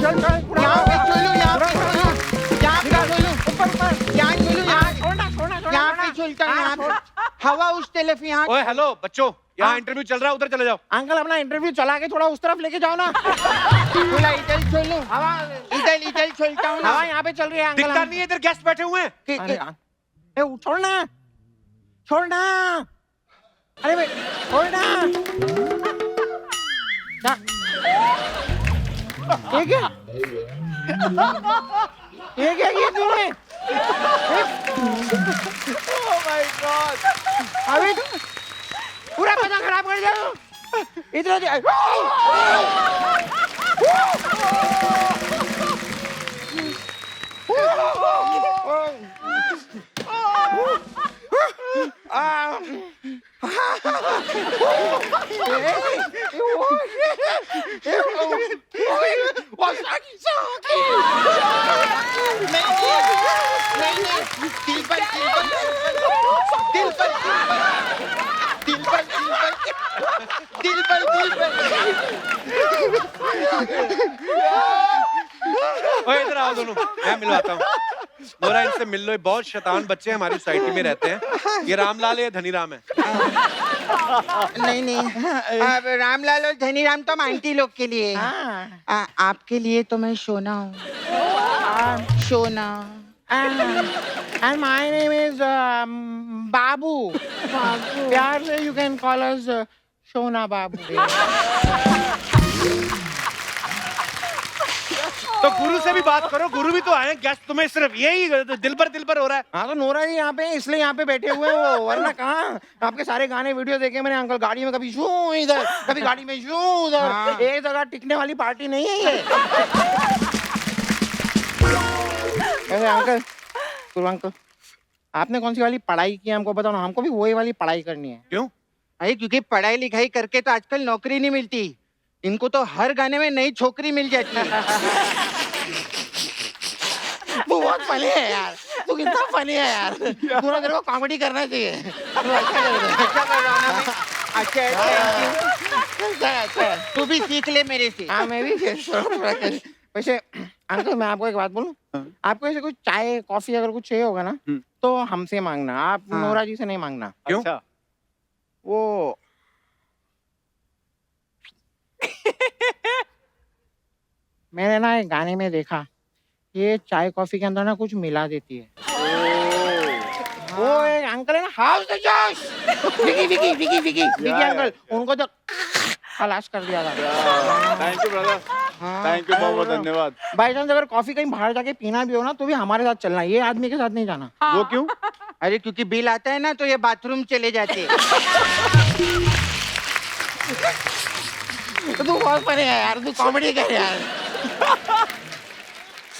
चल चल यहाँ पे झूलू, यहाँ पे झूलू, यहाँ पे झूलू, यहाँ झूलू, यहाँ पे झूलता हूँ, यहाँ पे हवा उस तरफ यहाँ। ओए हेलो बच्चों, यहाँ इंटरव्यू चल रहा है, उधर चले जाओ। अंकल अपना इंटरव्यू चला के थोड़ा उस तरफ लेके जाओ ना। थोड़ा इधर झूलू, हवा इधर झूलता हूँ ना। हवा यहाँ पे चल रही है अंकल। दिखता नहीं है, इधर गेस्ट बैठे हुए हैं। अरे छोड़ना छोड़ना, अरे भाई छोड़ना। ये क्या किया तूने? ओह माय गॉड, अभी पूरा पता खराब कर दिया। इधर ओए इधर आओ दोनों, मैं मिलवाता हूँ। नोरा इनसे मिल लो, ये बहुत शैतान बच्चे हमारी सोसाइटी में रहते हैं। ये रामलाल है, धनी राम है। नहीं अब रामलाल और धनीराम तो आंटी लोग के लिए है। आपके लिए तो मैं सोना हूँ, सोना। And my name is Babu. प्यार से you can call us सोना बाबू। तो गुरु से भी बात करो, गुरु भी तो आए हैं। गेस्ट तुम्हें सिर्फ यही दिल पर हो रहा है। हाँ तो नोरा जी यहाँ पे इसलिए यहाँ पे बैठे हुए हैं वो, वरना कहाँ। आपके सारे गाने वीडियो देखे मैंने अंकल, गाड़ी में कभी शू इधर, कभी गाड़ी में शू उधर। एक जगह टिकने वाली पार्टी नहीं है ये। कैसे अंकल, गुरु अंकल, आपने कौन सी वाली पढ़ाई की हमको बताओ ना, हमको भी वही वाली पढ़ाई करनी है। क्यों? अरे क्योंकि पढ़ाई लिखाई करके तो आजकल नौकरी नहीं मिलती, इनको तो हर गाने में नई छोकरी मिल जाती है। वो बहुत फनी है यार, तू कितना फनी है यार। पूरा तेरे को कॉमेडी करना चाहिए। तू अच्छा कर रहा है। अच्छा कर रहा हूँ ना मैं। अच्छा अच्छा तू भी सीख ले मेरे से। हाँ मैं भी वैसे अंकल मैं आपको एक बात बोलूं, आपको ऐसे कुछ चाय कॉफी अगर कुछ चाहिए होगा ना तो हमसे मांगना, आप नोरा जी से नहीं मांगना। क्यों? अच्छा। वो मैंने ना एक गाने में देखा, ये चाय कॉफी के अंदर ना कुछ मिला देती है। वो एक अंकल है ना, हाउस द जोश, विकी अंकल, उनको तो खलास कर दिया था। Thank you brother, thank you, बहुत बहुत धन्यवाद। बाई चांस अगर कॉफी कहीं बाहर जाके पीना भी हो ना तो भी हमारे साथ चलना, ये आदमी के साथ नहीं जाना। वो क्यों? अरे क्योंकि बिल आता है ना तो ये बाथरूम चले जाते हैं। तो तू बहुत फनी है यार, तू कॉमेडी कर यार।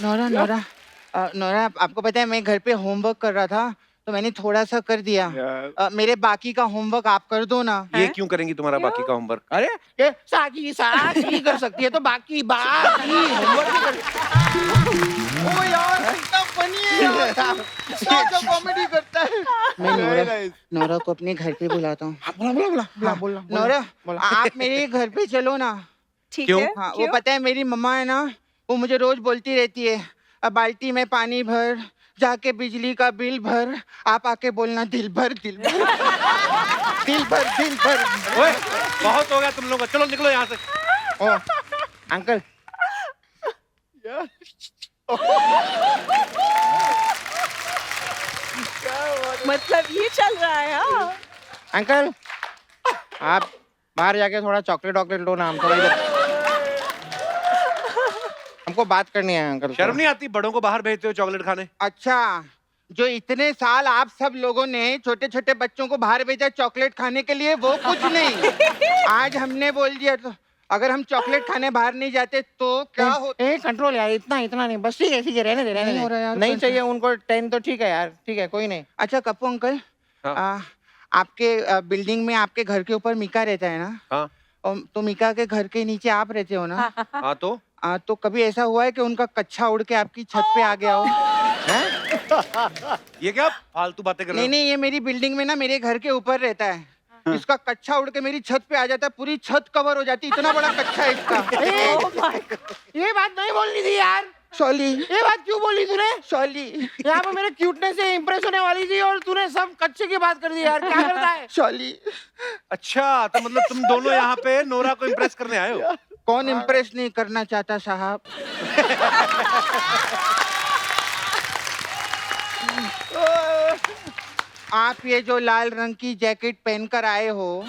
नोरा आपको पता है मैं घर पे होमवर्क कर रहा था तो मैंने थोड़ा सा कर दिया। मेरे बाकी का होमवर्क आप कर दो ना। ये क्यों करेंगी तुम्हारा बाकी का होमवर्क? अरे ये साकी कर सकती है तो बाकी होमवर्क भी कर। ओ यार कितना फनी है यार, क्या कॉमेडी करता है। मैं नोरा को अपने घर पे बुलाता हूँ। बोला नोरा आप मेरे घर पे चलो ना। ठीक क्यों? है। हाँ वो पता है मेरी मम्मा है ना, वो मुझे रोज बोलती रहती है अब बाल्टी में पानी भर, जाके बिजली का बिल भर, आप आके बोलना दिल भर दिल भर दिल भर दिल भर। ओए बहुत हो गया तुम लोग, चलो निकलो यहाँ से। ओ अंकल मतलब ये चल रहा है। हाँ अंकल आप बाहर जाके थोड़ा चॉकलेट वॉकलेट लो ना, हम थोड़ा इधर हमको बात करनी है अंकल। शर्म नहीं आती बड़ों को बाहर भेजते हो चॉकलेट खाने? अच्छा जो इतने साल आप सब लोगों ने छोटे छोटे बच्चों को बाहर भेजा चॉकलेट खाने के लिए, वो कुछ नहीं, आज हमने बोल दिया तो अगर हम चॉकलेट खाने बाहर नहीं जाते तो क्या होता? कंट्रोल यार, इतना नहीं, बस ठीक है रहने दे नहीं हो रहा यार, नहीं चाहिए उनको 10 तो ठीक है यार, ठीक है कोई नहीं। अच्छा कप्पू अंकल, हाँ। आपके बिल्डिंग में आपके घर के ऊपर मीका रहता है ना? हाँ। तो मीका के घर के नीचे आप रहते हो ना? हाँ तो कभी ऐसा हुआ है कि उनका कच्छा उड़ के आपकी छत पे आ गया हो? हैं? ये क्या फालतू बातें कर रहे हो? नहीं ये मेरी बिल्डिंग में ना मेरे घर के ऊपर रहता है, इसका कच्छा उड़ के मेरी छत पे आ जाता, पूरी छत कवर हो जाती, इतना बड़ा कच्छा है इसका। Oh my God. ये बात नहीं बोलनी थी यार। सॉली ये बात क्यों बोली तूने? सॉली यहाँ पे मेरे क्यूटनेस से इम्प्रेस होने वाली थी और तूने सब कच्चे की बात कर दी यार। क्या करता है? सॉली। अच्छा, तो मतलब तुम दोनों यहाँ पे नोरा को इम्प्रेस करने आए हो? कौन इम्प्रेस नहीं करना चाहता साहब? आप ये जो लाल रंग की जैकेट पहनकर आए हो,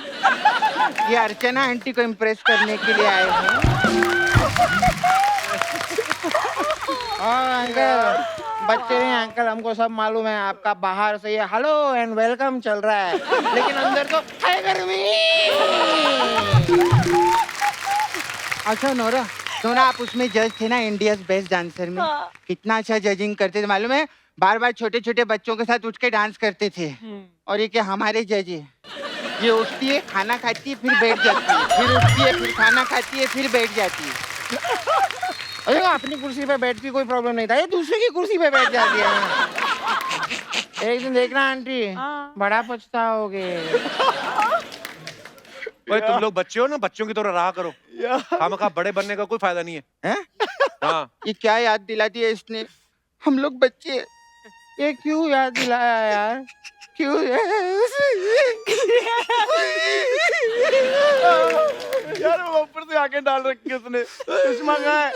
ये अर्चना आंटी को इम्प्रेस करने के लिए आए हो? और अंकल, बच्चे नहीं अंकल, हमको सब मालूम है। आपका बाहर से ये हेलो एंड वेलकम चल रहा है, लेकिन अंदर तो है गर्मी। अच्छा नोरा, नोरा आप उसमें जज थे ना, इंडियाज बेस्ट डांसर में? हाँ। कितना अच्छा जजिंग करते थे मालूम है? बार बार छोटे छोटे बच्चों के साथ उठ के डांस करते थे। और ये क्या हमारे जज है? ये उठती है, खाना खाती है, फिर बैठ जाती है, फिर उठती है, फिर खाना खाती है, फिर बैठ जाती है। अरे अपनी कुर्सी पे बैठती कोई प्रॉब्लम नहीं था, ये दूसरे की कुर्सी पे बैठ जाती है। एक दिन देखना आंटी, बड़ा पछताओगे। ओए तुम लोग बच्चे हो ना, बच्चों की तरह रहा करो। खामखा बड़े बनने का कोई फायदा नहीं है। हैं? हाँ, ये क्या याद दिला दिया इसने? हम लोग बच्चे हैं। ये क्यों याद दिलाया यार? क्यों? यार वो ऊपर से आके डाल रखी है उसने। चश्मा कहाँ है?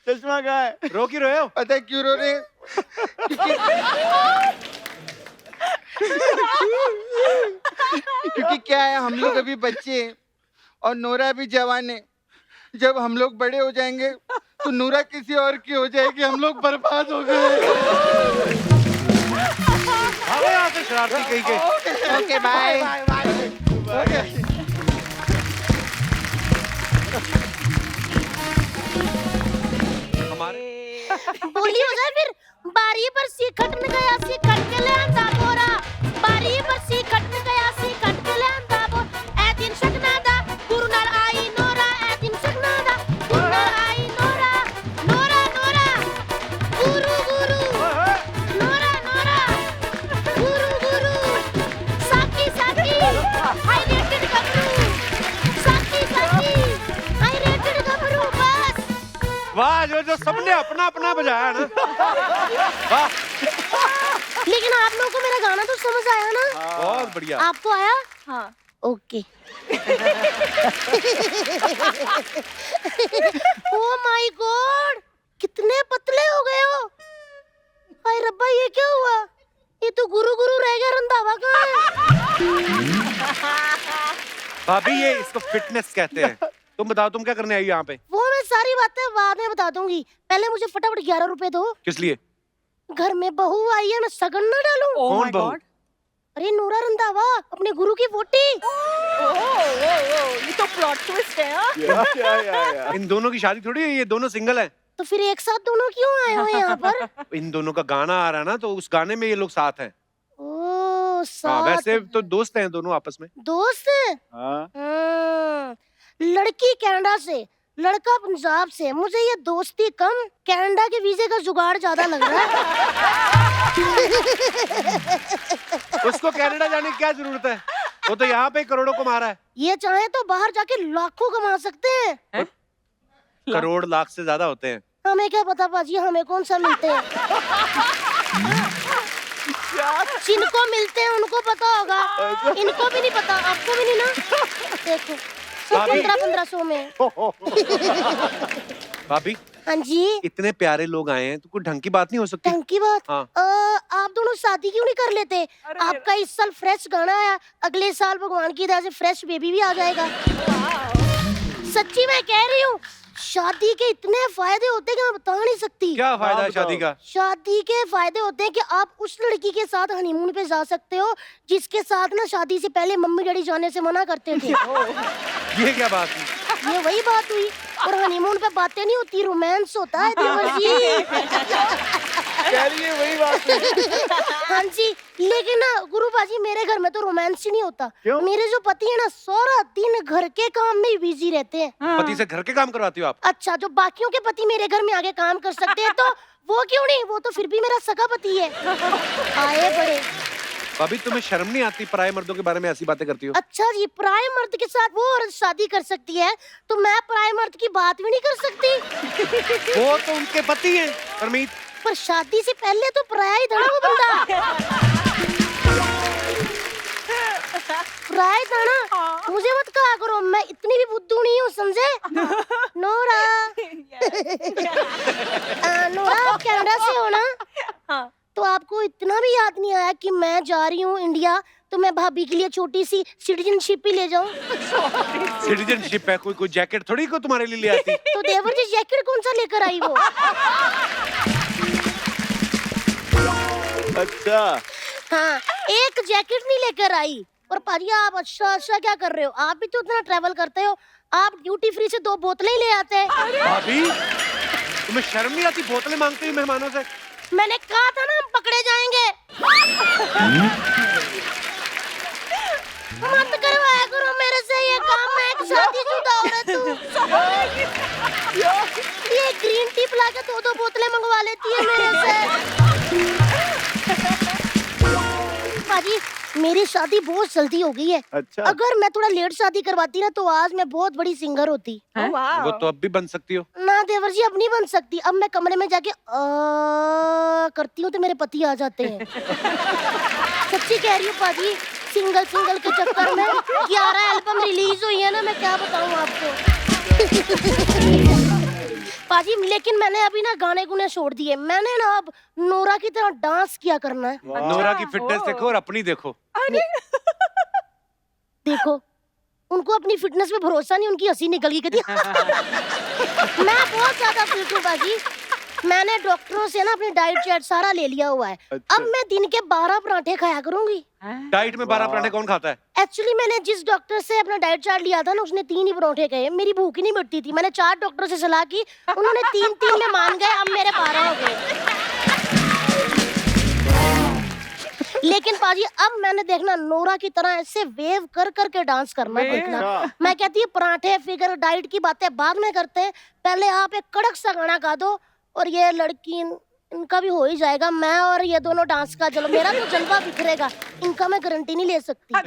चश्मा कहाँ है? रो क्यों रहे हो? पता है क्यों रो रहे हैं? क्योंकि क्या है, हम लोग अभी बच्चे हैं और नोरा भी जवान है। जब हम लोग बड़े हो जाएंगे तो नूरा किसी और की हो जाएगी, हम लोग बर्बाद हो गए। भागो यहाँ से शरारती कहीं के। Okay bye. हमारे बोली हो जाए फिर। बारी पर सी खटन गया, सी खट के ले आंदा बोरा। बारी पर सी खटन गया, सी खट के ले आंदा बो। ए दिन सकना दा गुरु नाल आई नोरा, ए दिन सकना दा गुरु नाल आई नोरा। नोरा नोरा गुरु गुरु, नोरा नोरा गुरु गुरु। साकी साकी हाई रेटेड गबरू, साकी साकी हाई रेटेड गबरू। बस वाह, जो सबने अपना अपना बजाया ना। वाह, लेकिन आप लोगों को मेरा गाना तो समझ आया ना? बहुत बढ़िया। आपको आया? हाँ। ओके। ओ माय गॉड, कितने पतले हो गए हो। हाय रब्बा, ये क्या हुआ? ये तो गुरु गुरु रह गया, रंधावा कहाँ है? भाभी ये इसको फिटनेस कहते हैं। तुम बताओ, तुम क्या करने आई हो यहाँ पे? वो मैं सारी बातें बाद में बता दूंगी, पहले मुझे फटाफट 11 रुपए दो। किस लिए? घर में बहू आई है, मैं सगन ना डालूं। Oh कौन my बहू? God. अरे नूरा रंधावा, अपने गुरु की वोटी। ये तो प्लॉट ट्विस्ट है। हाँ? या। इन दोनों की शादी थोड़ी है, ये दोनों सिंगल हैं। तो फिर एक साथ दोनों क्यों आए हो यहाँ पर? इन दोनों का गाना आ रहा है ना, तो उस गाने में ये लोग साथ हैं। ओ हाँ, साथ वैसे हैं। तो दोस्त हैं दोनों आपस में। दोस्त हैं? हाँ। लड़की कनाडा से, लड़का पंजाब से, मुझे ये दोस्ती कम, कनाडा के वीजे का जुगाड़ ज्यादा लग रहा है। उसको कनाडा जाने की क्या जरूरत है? वो तो यहाँ पे करोड़ों कमा रहा है। ये चाहे तो बाहर जाके लाखों कमा सकते हैं। करोड़ लाख से ज्यादा होते हैं। हमें क्या पता पाजी, हमें कौन सा मिलते हैं। जिनको मिलते हैं उनको पता होगा, इनको भी नहीं पता, आपको भी नहीं ना। देखो सब भाभी। 1500 में। भाभी, हाँ जी, इतने प्यारे लोग आए हैं तो कोई ढंग की बात नहीं हो सकती? ढंग की बात। हाँ। आप दोनों शादी क्यों नहीं कर लेते? आपका इस साल फ्रेश गाना आया, अगले साल भगवान की दया से फ्रेश बेबी भी आ जाएगा। सच्ची मैं कह रही हूँ, शादी के इतने फायदे होते हैं कि मैं बता नहीं सकती। क्या फायदा है बताओ। शादी का? शादी के फायदे होते हैं कि आप उस लड़की के साथ हनीमून पे जा सकते हो जिसके साथ ना शादी से पहले मम्मी डैडी जाने से मना करते थे। ये क्या बात है? ये वही बात हुई। और हनीमून पे बातें नहीं होती, रोमांस होता है देवर जी। कह रही है वही बात है। हाँ जी, लेकिन ना गुरु बाजी, मेरे घर में तो रोमांस ही नहीं होता। क्यों? मेरे जो पति है ना, सारा दिन घर के काम में बिजी रहते हैं। पति से घर के काम करवाती हो आप? अच्छा, जो बाकियों के पति मेरे घर में आके काम कर सकते हैं तो वो क्यों नहीं? वो तो फिर भी मेरा सगा पति है। आए बड़े। अभी तुम्हें शर्म नहीं आती पराये मर्दों के बारे में ऐसी बातें करती हो? अच्छा जी, पराये मर्द के साथ वो औरत शादी कर सकती है तो मैं पराये मर्द की बात भी नहीं कर सकती? वो तो उनके पति हैं परमीत। पर शादी से पहले तो पराया ही था ना वो बंदा। पराया था ना, मुझे मत कहा करो, मैं इतनी भी बुद्धू नहीं हूँ, समझे? नोरा नोरा, आप कनाडा से हो ना? हाँ। तो आपको इतना भी याद नहीं आया कि मैं जा रही हूँ इंडिया, तो मैं भाभी के लिए छोटी सी सिटीजनशिप ही ले जाऊं? सिटीजनशिप है, कोई जैकेट थोड़ी को तुम्हारे लिए ले आती। तो देवर जी जैकेट कौन सा लेकर आई वो? अच्छा, हाँ, एक जैकेट नहीं लेकर आई। और पाजी आप अच्छा क्या कर रहे हो? आप भी तो उतना ट्रैवल करते हो, आप ड्यूटी फ्री से 2 बोतलें ही ले आते हैं। भाभी तुम्हें शर्म नहीं आती बोतलें मांगते हुए मेहमानों से? मैंने कहा था ना हम पकड़े जाएंगे। मत करवाया करो मेरे से ये काम, मैं एक शादीशुदा औरत हूँ। ये ग्रीन टी पिला के 2 बोतलें मंगवा लेती है मेरे से। पाजी मेरी शादी बहुत जल्दी हो गई है। अच्छा। अगर मैं थोड़ा लेट शादी करवाती ना तो आज मैं बहुत बड़ी सिंगर होती। Oh, wow. वो तो अब भी बन सकती हो। ना देवर जी, अब नहीं बन सकती। अब मैं कमरे में जाके करती हूँ तो मेरे पति आ जाते हैं। सच्ची कह रही हूँ पाजी, सिंगल के चक्कर में 11 एल्बम रिलीज हुई है ना, मैं क्या बताऊँ आपको। पाजी लेकिन मैंने अभी ना गाने गुने छोड़ दिए, मैंने ना अब नोरा की तरह डांस किया करना है। नोरा की फिटनेस देखो और अपनी देखो। देखो उनको अपनी फिटनेस पे भरोसा नहीं, उनकी हंसी निकल गई कहती। मैं बहुत ज्यादा फिट हूँ बाजी, मैंने डॉक्टरों से ना अपनी डाइट चार्ट सारा ले लिया हुआ है। अच्छा। अब मैं दिन के 12 पराठे खाया करूंगी। डाइट में 12 पराठे कौन खाता है? एक्चुअली मैंने जिस डॉक्टर से अपना डाइट चार्ट लिया था ना, उसने 3 ही पराठे कहे, मेरी भूख ही नहीं मिटती थी। मैंने 4 डॉक्टरों से सलाह की, उन्होंने 3 में मान गए, अब मेरे 12 हो गए। लेकिन पाजी अब मैंने देखना नोरा की तरह ऐसे वेव कर के डांस करना देखना। मैं कहती है पराठे फिगर डाइट की बातें बाद में करते हैं, पहले आप एक कड़क सा गाना गा दो और ये लड़की इनका भी हो ही जाएगा। मैं और ये दोनों डांस का, चलो मेरा तो जलवा बिखरेगा, इनका मैं गारंटी नहीं ले सकती। आ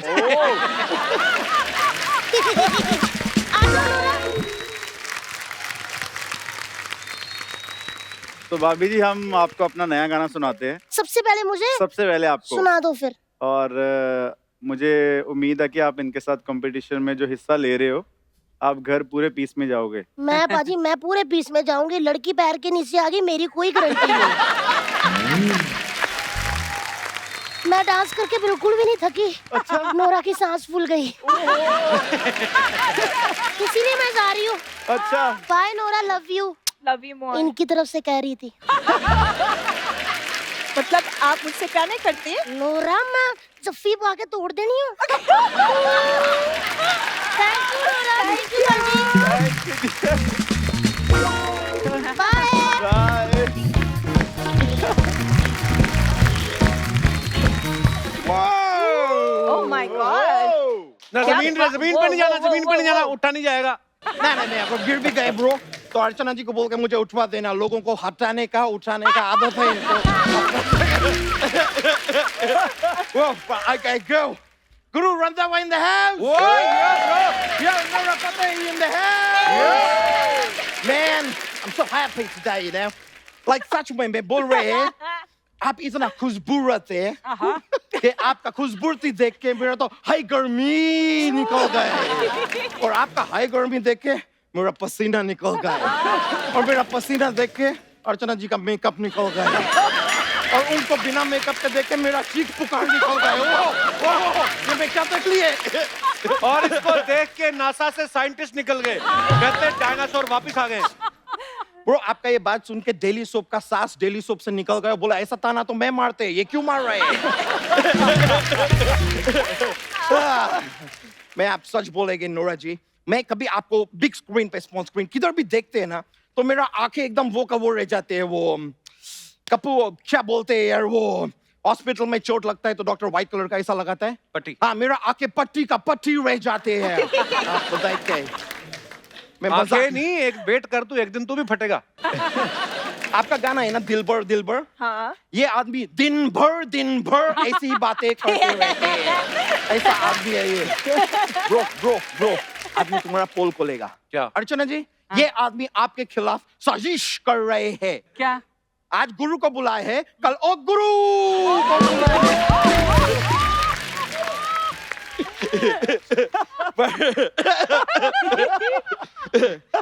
जाओ नोरा। तो भाभी जी हम आपको अपना नया गाना सुनाते हैं। सबसे पहले मुझे सबसे पहले आपको सुना दो फिर। और मुझे उम्मीद है कि आप इनके साथ कंपटीशन में जो हिस्सा ले रहे हो, आप घर पूरे पीस में जाओगे। मैं पाजी मैं पूरे पीस में जाऊंगी, लड़की पैर के नीचे आ गई मेरी कोई गारंटी नहीं। मैं डांस करके बिल्कुल भी नहीं थकी। अच्छा। नोरा की सांस फूल गई। इसीलिए मैं जा रही हूँ। अच्छा। Bye Nora, love you. Love you more. इनकी तरफ से कह रही थी। मतलब आप मुझसे क्या नहीं करती हैं? नोरा मैं जफ्फी पा के तोड़ देनी हूँ। Thank you Nora, thank you. Bye. Oh my God. ना जमीन पे नहीं जाना, जमीन पे नहीं जाना, उठा नहीं जाएगा। नहीं, अगर गिर भी गए ब्रो तो अर्चना जी को बोल के मुझे उठवा देना। लोगों को हटाने का उठाने का आदत है इनको। Okay, go. Guru Randhawa in the house. Whoa, yeah, Yo, Nora Fateh in the house. Man, I'm so happy today, you know. Like सच में मैं बोल रहे हैं, आप इतना खूबसूरत है कि आपका खूबसूरती देख के मेरा तो हाई गर्मी निकल गए, और आपका हाई गर्मी देख के मेरा पसीना निकल गया, और मेरा पसीना देख के अर्चना जी का मेकअप निकल गया, और उनको बिना मेकअप के देख के मेरा चीख पुकार निकल गया। ये मैं क्या देख लिए? और इसको देख के नासा से साइंटिस्ट निकल गए, कहते डायनासोर वापस आ गए। ब्रो आपका ये बात सुन के डेली सोप का सास डेली सोप से निकल गया, बोला ऐसा ताना तो मैं मारते, ये क्यों मार रहे हैं? मैं आप सच बोलेंगे नोरा जी, मैं कभी आपको बिग स्क्रीन पे, स्मॉल स्क्रीन किधर भी देखते हैं ना, तो मेरा आंखें एकदम वो का वो रह जाते हैं। वो कपू क्या बोलते हैं यार, वो हॉस्पिटल में चोट लगता है तो डॉक्टर व्हाइट कलर का ऐसा लगाता है पट्टी। हाँ, मेरा आंखें पट्टी का पट्टी रह जाते हैं। आपको देख के मैं आंखें नहीं, एक वेट कर तू, एक दिन तू भी फटेगा। आपका गाना है ना दिलबर हाँ ये आदमी दिन भर ऐसी ही बातें करते रहते हैं ऐसा आदमी है ये ब्रो आदमी तुम्हारा पोल खोलेगा क्या? अर्चना जी ये आदमी आपके खिलाफ साजिश कर रहे हैं क्या? आज गुरु को बुलाए हैं कल ओ गुरु को बुलाए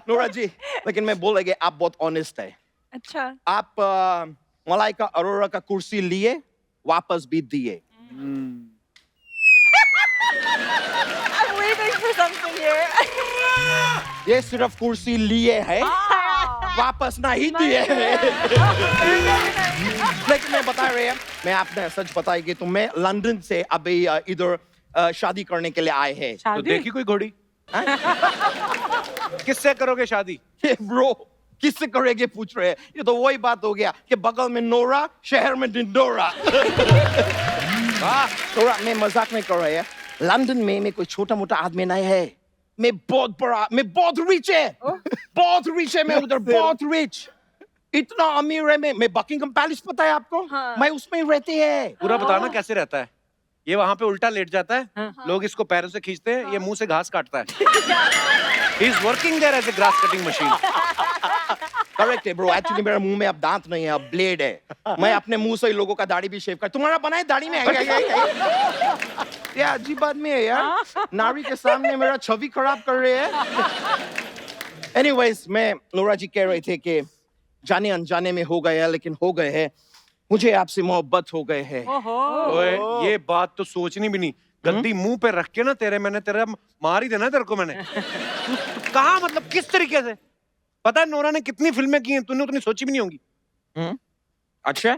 नोरा जी लेकिन मैं बोलेंगे आप बहुत ऑनेस्ट है अच्छा आप मलाइका अरोरा का कुर्सी लिए वापस भी दिए I'm waiting for something here. ये सिर्फ कुर्सी लिए है वापस नहीं दिए हैं लेकिन मैं बता रहे हैं मैं आपने सच बताएगी तो मैं लंदन से अभी इधर शादी करने के लिए आए हैं तो शादी? देखी कोई घोड़ी? किससे करोगे शादी? ये ब्रो किससे करेंगे पूछ रहे हैं ये तो वही बात हो गया कि बगल में नोरा शहर में डिंडोरा नोरा मैं मजाक नहीं कर रहा है लंदन में मैं कोई छोटा मोटा आदमी नहीं है मैं बहुत बड़ा मैं बहुत रिच है मैं उधर बहुत रिच इतना अमीर है मैं बकिंगम पैलेस पता है आपको हाँ। मैं उसमें ही रहती है पूरा बताना कैसे रहता है? ये वहां पे उल्टा लेट जाता है, लोग इसको पैरों से खींचते हैं, ये मुंह से घास काटता है। He is working there as a grass cutting machine. Correct है ब्रो एक्चुअली मेरे मुंह में अब दांत नहीं है अब ब्लेड है मैं अपने मुंह से ही लोगों का दाढ़ी भी शेव कर तुम्हारा बनाए दाढ़ी में है क्या ये अजीब आदमी है यार नारी के सामने मेरा छवि खराब कर रहे हैं एनीवेज मैं नोरा जी कह रहे थे कि जाने अनजाने में हो गए हैं लेकिन हो गए हैं मुझे आपसे मोहब्बत हो गए हैं ओए, ये बात तो सोचनी भी नहीं। गद्दी मुंह पे रख के ना मैंने तेरा मार ही देना तेरे को मैंने। कहा मतलब किस तरीके से? पता है नोरा ने कितनी फिल्में की हैं, तूने उतनी सोची भी नहीं होंगी। अच्छा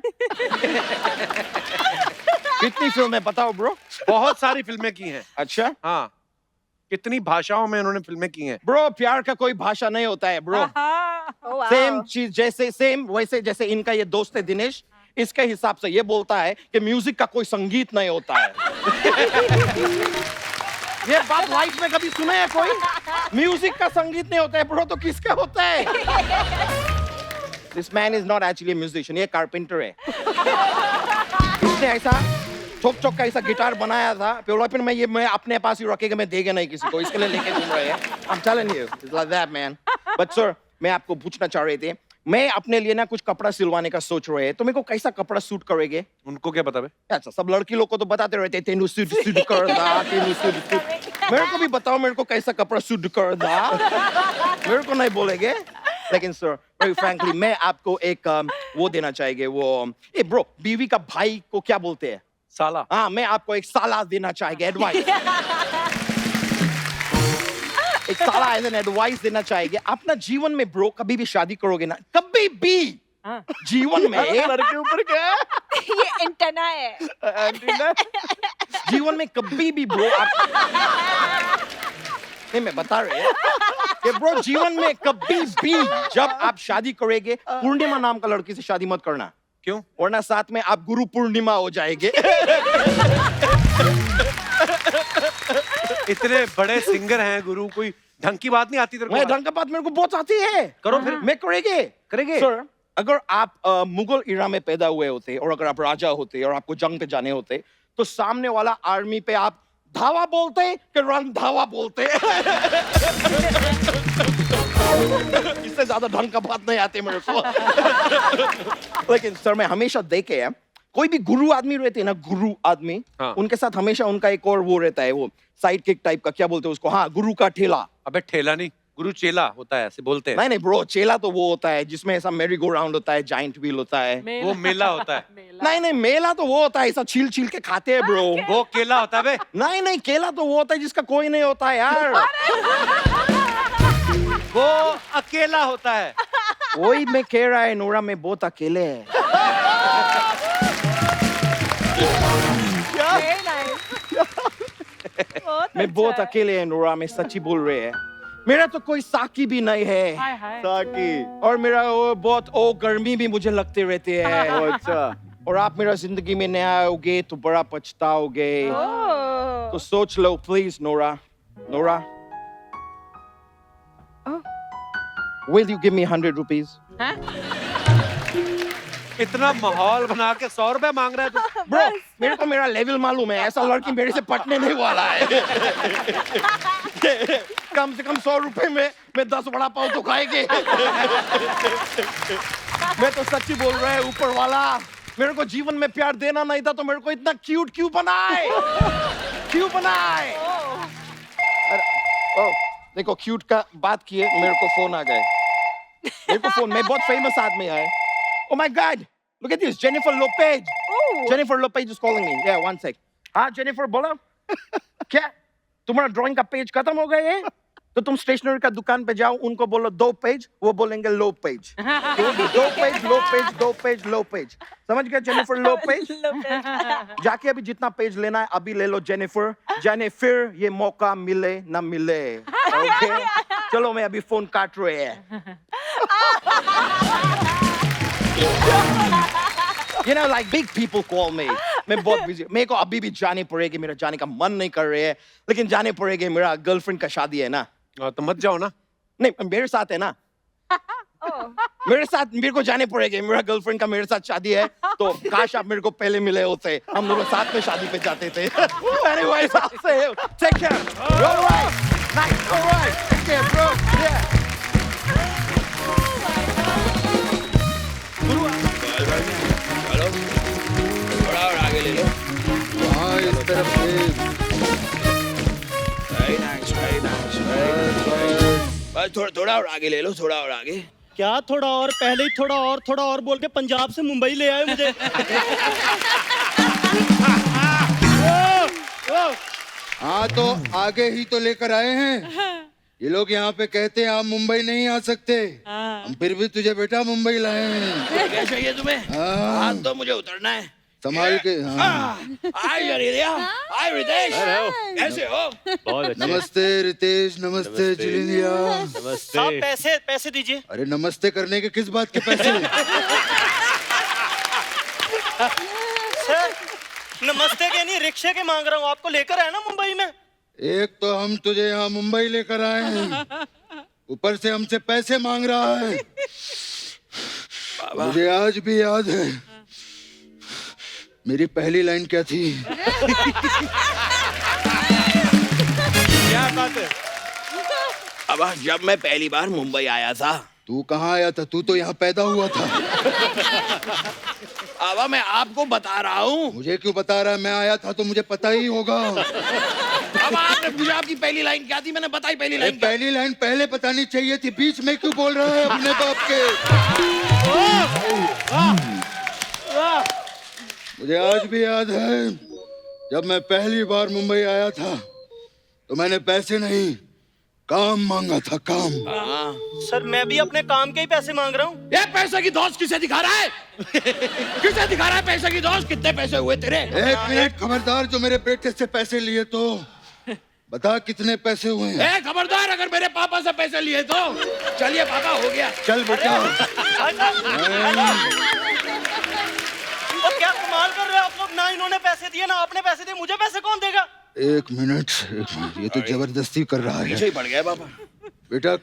कितनी फिल्में बताओ ब्रो बहुत सारी फिल्में की हैं। अच्छा हाँ, कितनी भाषाओं में उन्होंने फिल्में की हैं। ब्रो प्यार का कोई भाषा नहीं होता है ब्रो Oh, wow. सेम चीज जैसे सेम वैसे जैसे इनका ये दोस्त है दिनेश इसके हिसाब से ये बोलता है कि म्यूजिक का कोई संगीत नहीं होता है ये बात लाइफ में कभी सुने है कोई म्यूजिक का संगीत नहीं होता है ब्रो तो किसका होता है this man is not actually musician ये कारपेंटर है इसने ऐसा चौक का ऐसा गिटार बनाया था फिर मैं अपने पास ही रखेगा मैं देगा नहीं किसी को इसके लिए लेके घूम रहे हैं I'm telling you it's like that man but sir मैं आपको पूछना चाह रहे थे मैं अपने लिए ना कुछ कपड़ा सिलवाने का सोच रहे हैं तो मेरे को कैसा कपड़ा सूट करेंगे उनको क्या पता बे? अच्छा सब लड़की लोग को तो बताते रहते हैं तेनू सूट कर दा तेनू सूट मेरे को भी बताओ मेरे को कैसा कपड़ा सूट कर दा मेरे को नहीं बोलेंगे लेकिन सर वेरी फ्रैंकली मैं आपको एक वो देना चाहिए वो ए ब्रो बीवी का भाई को क्या बोलते हैं साला। हाँ मैं आपको एक साला देना चाहिए एडवाइस एक साला एज एन एडवाइस देना चाहिए अपना जीवन में ब्रो कभी भी शादी करोगे ना कभी भी जीवन में लड़के ऊपर क्या ये एंटेना है जीवन में कभी भी ब्रो आप नहीं मैं बता रहे कि ब्रो जीवन में कभी भी जब आप शादी करोगे पूर्णिमा नाम का लड़की से शादी मत करना क्यों? वरना साथ में आप गुरु पूर्णिमा हो जाएंगे इतने बड़े सिंगर हैं गुरु, कोई ढंग की बात नहीं आती तेरे को? मैं ढंग की बात मेरे को बहुत आती है करो फिर। मैं करेंगे सर अगर आप मुगल इरा में पैदा हुए होते और अगर आप राजा होते और आपको जंग पे जाने होते तो सामने वाला आर्मी पे आप धावा बोलते कि रणधावा बोलते इससे ज्यादा ढंग का बात नहीं आती मेरे को लेकिन सर मैं हमेशा देखे हैं कोई भी गुरु आदमी रहते हैं ना गुरु आदमी हाँ। उनके साथ हमेशा उनका एक और वो रहता है वो साइड किक टाइप का क्या बोलते हैं उसको हाँ गुरु का ठेला अबे ठेला नहीं, गुरु चेला होता है, ऐसे बोलते हैं। नहीं ब्रो चेला तो वो होता है जिसमें ऐसा मेरी गो राउंड होता है जाइंट व्हील होता है वो मेला होता है। नहीं मेला तो वो होता है ऐसा छील छील के खाते हैं ब्रो वो केला होता है बे। नहीं केला तो वो होता है जिसका कोई नहीं होता है यार वो अकेला होता है। वही मैं कह रहा है नोरा में बहुत अकेले है Very nice. मैं बहुत अकेले है नोरा में सच्ची बोल रहे हैं मेरा तो कोई साकी भी नहीं है हाय हाय साकी और मेरा वो बहुत गर्मी भी मुझे लगते रहते हैं अच्छा और आप मेरा जिंदगी में नहीं आओगे तो बड़ा पछताओगे Oh. तो सोच लो please Nora will you give me 100 rupees हैं? इतना माहौल बना के 100 रुपए मांग रहा है तू। ब्रो, मेरे को मेरा लेवल मालूम है, ऐसा लड़की मेरे से पटने नहीं वाला है। कम से कम 100 रुपए में मैं 10 वड़ा पाव तो खाएंगे। मैं तो सच्ची बोल रहा है, ऊपर वाला मेरे को जीवन में प्यार देना नहीं था तो मेरे को इतना क्यूट क्यों बनाए? क्यों बनाए? ओ, देखो क्यूट का बात किए, मेरे को फोन आ गए। मेरे को फोन में बहुत फेमस आदमी है। Oh my God! Look at this, Jennifer Lopez. Oh. Jennifer Lopez is calling me. Yeah, one sec. हाँ Jennifer बोलो। क्या? तुम्हारा ड्राइंग का पेज खत्म हो गए हैं? तो तुम स्टेशनरी का दुकान पे जाओ, उनको बोलो 2 पेज, वो बोलेंगे लो पेज। 2 पेज, लो पेज, 2 पेज, लो पेज। समझ गए जेनिफर लोपेज? जाके अभी जितना पेज लेना है अभी ले लो जेनिफर। जेनिफर, ये मौका मिले ना मिले। ओके? चलो मैं अभी फोन काट रहे हैं। You know, like big people call me. मैं बहुत बिजी, मेरे को अभी भी जाने पड़ेगी, मेरा जाने का मन नहीं कर रहे है, लेकिन जाने पड़ेगी, मेरा गर्लफ्रेंड का शादी है ना। तो मत जाओ ना। नहीं, मेरे साथ है ना। मेरे साथ, मेरे को जाने पड़ेगी, मेरा गर्लफ्रेंड का मेरे साथ शादी है, तो काश आप मेरे को पहले मिले होते, हम दोनों साथ में शादी पे जाते थे। Anyways, I'll say it. Take care. All right. Nice. All right. Take care, bro. Yeah. थोड़ा और आगे ले लो। हाँ, इस तरफ से। Very nice, very nice, very nice. बस थोड़ा और आगे ले लो, थोड़ा और आगे। क्या थोड़ा और? पहले ही थोड़ा और बोल के पंजाब से मुंबई ले आए मुझे। हाँ तो आगे ही तो लेकर आए हैं। ये लोग यहाँ पे कहते हैं आप मुंबई नहीं आ सकते, हम फिर भी तुझे बेटा मुंबई लाए हैं। क्या चाहिए तुम्हें? हाँ। हाथ तो मुझे उतरना है। संभाल के। हाँ। हाय रितेश, हाय रितेश, कैसे हो? बहुत अच्छे। नमस्ते रितेश, नमस्ते चिलिंदिया। साहब पैसे दीजिए। अरे नमस्ते करने के किस बात के पैसे? सर नमस्ते के नहीं, रिक्शे के मांग रहा हूँ, आपको लेकर आया ना मुंबई में। एक तो हम तुझे यहाँ मुंबई लेकर आए हैं, ऊपर से हमसे पैसे मांग रहा है। मुझे आज भी याद है मेरी पहली लाइन क्या थी। क्या बात है? अब जब मैं पहली बार मुंबई आया था। तू कहाँ आया था? तू तो यहाँ पैदा हुआ था। अब मैं आपको बता रहा हूँ। मुझे क्यों बता रहा है? मैं आया था तो मुझे पता ही होगा। अब आपने पूछा आपकी पहली लाइन क्या थी, मैंने बताई पहली लाइन क्या। पहली लाइन पहले बतानी चाहिए थी, बीच में क्यों बोल रहा है अपने बाप के? मुझे आज भी याद है जब मैं पहली बार मुंबई आया था तो मैंने पैसे नहीं काम मांगा था, काम। सर मैं भी अपने काम के ही पैसे मांग रहा हूँ। ये पैसे की दोस्त किसे दिखा रहा है? किसे दिखा रहा है पैसे की दोस्त? कितने पैसे हुए तेरे? एक मिनट खबरदार, जो मेरे बेटे से पैसे लिए तो बता कितने पैसे हुए हैं? खबरदार, अगर मेरे पापा से पैसे लिए तो। चलिए पापा, हो गया। चल बेटा। और क्या कमाल कर रहे हो आप लोग? ना इन्होंने पैसे दिए ना आपने पैसे दिए, मुझे पैसे कौन देगा? एक मिनट, ये तो जबरदस्ती कर रहा है। पीछे ही पड़ गया पापा। बेटा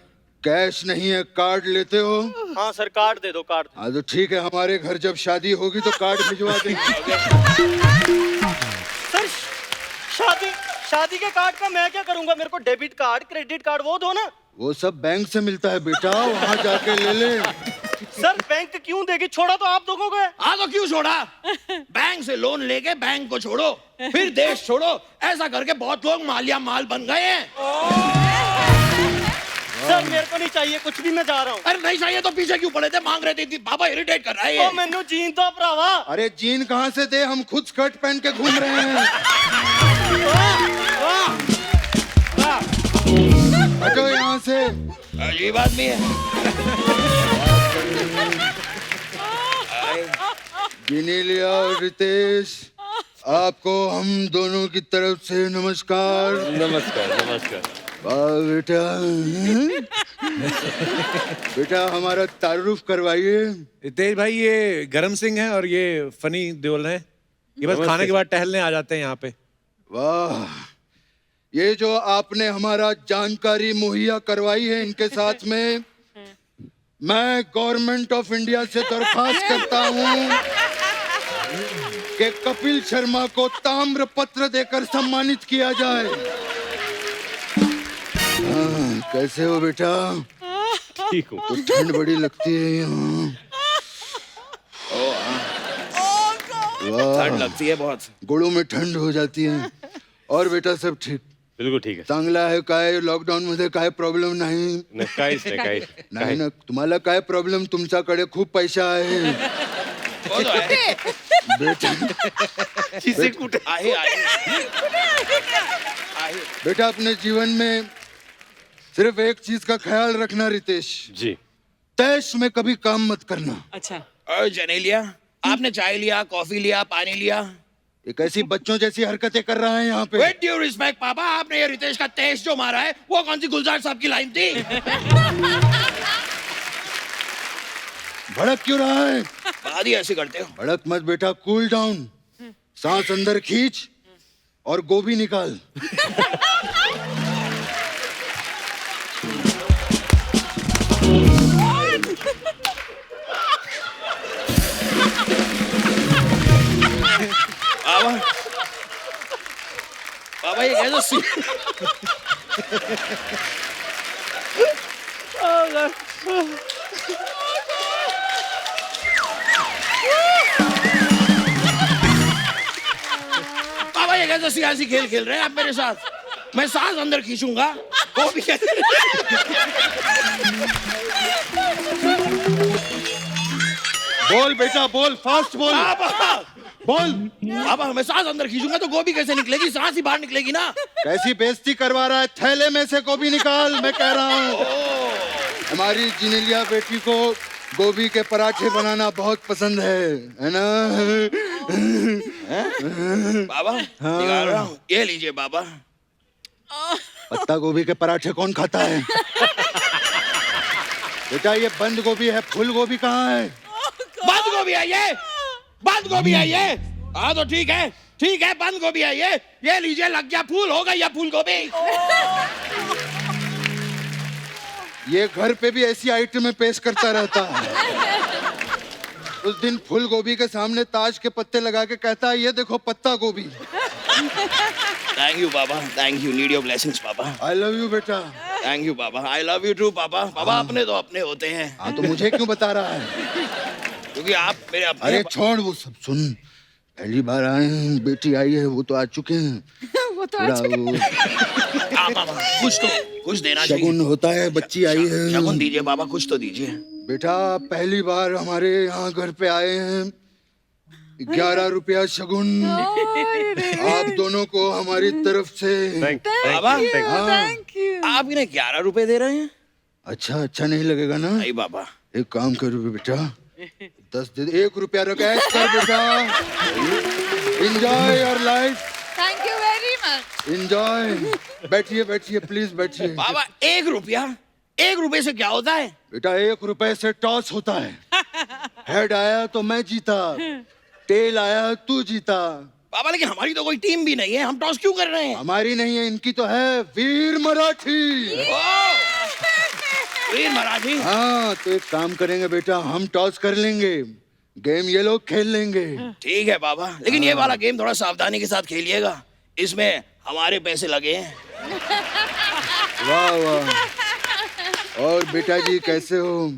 कैश नहीं है, कार्ड लेते हो? हाँ सर, कार्ड दे दो, कार्ड। हाँ तो ठीक है, हमारे घर जब शादी होगी तो कार्ड भिजवा देंगे। सर शादी के कार्ड का मैं क्या करूंगा? मेरे को डेबिट कार्ड, क्रेडिट कार्ड वो दो ना। वो सब बैंक से मिलता है बेटा, वहाँ जाके ले ले। सर बैंक क्यों देगी? छोड़ा तो आप लोगों को है। हाँ तो क्यों छोड़ा? बैंक से लोन लेके बैंक को छोड़ो, फिर देश छोड़ो। ऐसा करके बहुत लोग मालिया माल बन गए हैं। सर मेरे को नहीं चाहिए कुछ भी, मैं जा रहा हूँ। अरे नहीं चाहिए तो पीछे क्यों पड़े थे? मांग रहे थे पापा, इरिटेट कर रहा है ये। ओ मैनू जीन दो भरावा। अरे जीन कहाँ से दे, हम खुद स्कर्ट पहन के घूम रहे हैं। हटो यहाँ से। अजीब आदमी है। जिनीलिया और रितेश, आपको हम दोनों की तरफ से नमस्कार। नमस्कार। वाह बेटा। बेटा हमारा तारुफ करवाइए। रितेश भाई, ये गरम सिंह है और ये फनी देओल है। ये बस खाने के बाद टहलने आ जाते हैं यहाँ पे। वाह, ये जो आपने हमारा जानकारी मुहैया करवाई है, इनके साथ में मैं गवर्नमेंट ऑफ इंडिया से दरखास्त करता हूँ कि कपिल शर्मा को ताम्र पत्र देकर सम्मानित किया जाए। कैसे हो बेटा? ठीक हूँ। तो ठंड बड़ी लगती है यहाँ। ठंड लगती है बहुत। गोड़ों में ठंड हो जाती है। और बेटा सब ठीक? बिल्कुल ठीक आहे. चांगला आहे काय? लॉकडाऊन मध्ये काय प्रॉब्लेम नाही? काहीच नाही. नाही ना. तुम्हाला काय प्रॉब्लेम? तुमच्याकडे खूप पैसा आहे बेटा. कुठे आहे? बेटा अपने जीवन में सिर्फ एक चीज का ख्याल रखना रितेश जी. तैश में कभी काम मत करना. अच्छा जनेलिया, आपने चाय लिया, कॉफी लिया, पानी लिया? एक ऐसी बच्चों जैसी हरकतें कर रहा है यहाँ पे. विद ड्यू रिस्पेक्ट पापा, आपने ये रितेश का तेज जो मारा है वो कौन सी गुलजार साहब की लाइन थी? भड़क क्यों रहा है? बात ही ऐसे करते हो. भड़क मत बेटा, कूल डाउन. सांस अंदर खींच और गोभी निकाल. बाबा ये कैसे बाबा ये कैसे सियासी खेल खेल रहे हैं आप मेरे साथ? मैं सांस अंदर खींचूंगा, वो भी कैसे? बोल बेटा बोल, फास्ट बोल. बोल. बाबा मैं सांस अंदर खींचूंगा तो गोभी कैसे निकलेगी? सांस ही बाहर निकलेगी ना. कैसी बेइज्जती करवा रहा है? थैले में से गोभी निकाल, मैं कह रहा हूँ. हमारी जिनेलिया बेटी को गोभी के पराठे बनाना बहुत पसंद है ना? बाबा निकाल रहा हूँ, ये लीजिए बाबा. पत्ता गोभी के पराठे कौन खाता है? बेटा ये बंद गोभी है, फूल गोभी कहाँ है? बंद गोभी है ये, बंद गोभी है ये. हाँ तो ठीक है, बंद गोभी है ये लीजिए. लग गया फूल, हो गई फूल गोभी. ये घर पे भी ऐसी आइटमें पेश करता रहता है. उस दिन फूल गोभी के सामने ताज के पत्ते लगा के कहता है ये देखो पत्ता गोभी. Thank you Baba, thank you. Need your blessings पापा. आई लव यू बेटा. थैंक यू पापा. आई लव यू टू पापा. पापा अपने तो अपने होते हैं. हाँ तो मुझे क्यों बता रहा है? क्योंकि आप मेरे अपने. अरे छोड़ वो सब, सुन. पहली बार आए हैं, बेटी आई है, वो तो आ चुके हैं. वो तो आ चुके हैं. पापा कुछ देना चाहिए. शगुन होता है, बच्ची आई है. शगुन दीजिए बाबा, कुछ तो दीजिए. बेटा पहली बार हमारे यहाँ घर पे आए हैं. 11 रुपया शगुन आप दोनों को हमारी तरफ से. बाबा आप इन्हें 11 रुपए दे रहे हैं? अच्छा नहीं लगेगा ना? नहीं बाबा. एक काम करो बेटा, 10 दे. 1 रुपया रख कर बेटा. Enjoy your life. Thank you very much. Enjoy. बैठिए प्लीज बैठिए. बाबा 1 रुपये से क्या होता है? बेटा 1 रुपए से टॉस होता है. हेड आया तो मैं जीता, टेल आया तू जीता. बाबा लेकिन हमारी तो कोई टीम भी नहीं है, हम टॉस क्यों कर रहे हैं? हमारी नहीं है, इनकी तो है. वीर मराठी. वीर मराठी. हाँ तो एक काम करेंगे बेटा, हम टॉस कर लेंगे, गेम ये लोग खेल लेंगे. ठीक है बाबा, लेकिन ये वाला गेम थोड़ा सावधानी के साथ खेलिएगा, इसमें हमारे पैसे लगे हैं. वाह. और बेटा जी कैसे हो?